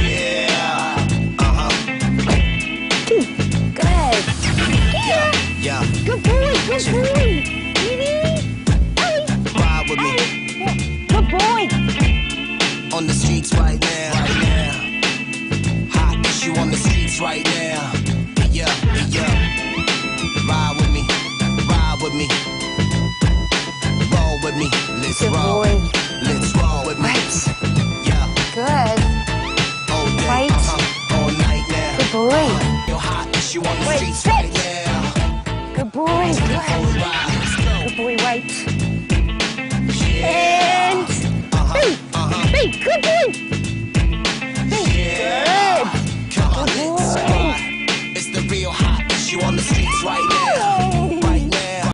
Yeah. Uh-huh. Good. Yeah. Good boy. Good boy. Ride with me. Good boy. On the streets right now. Right now. Hot issue on the streets right now. Yeah. Yeah. Ride with me. Ride with me. Roll with me. Let's Good roll. boy. Let's roll with me. Right. Yeah. Good. All day. Right. All night now. Good boy. Your hot issue on the Wait, streets sit. right now. Good boy. Good. Ride. Good boy. Right. Yeah. And. Hey. Hey. Good boy.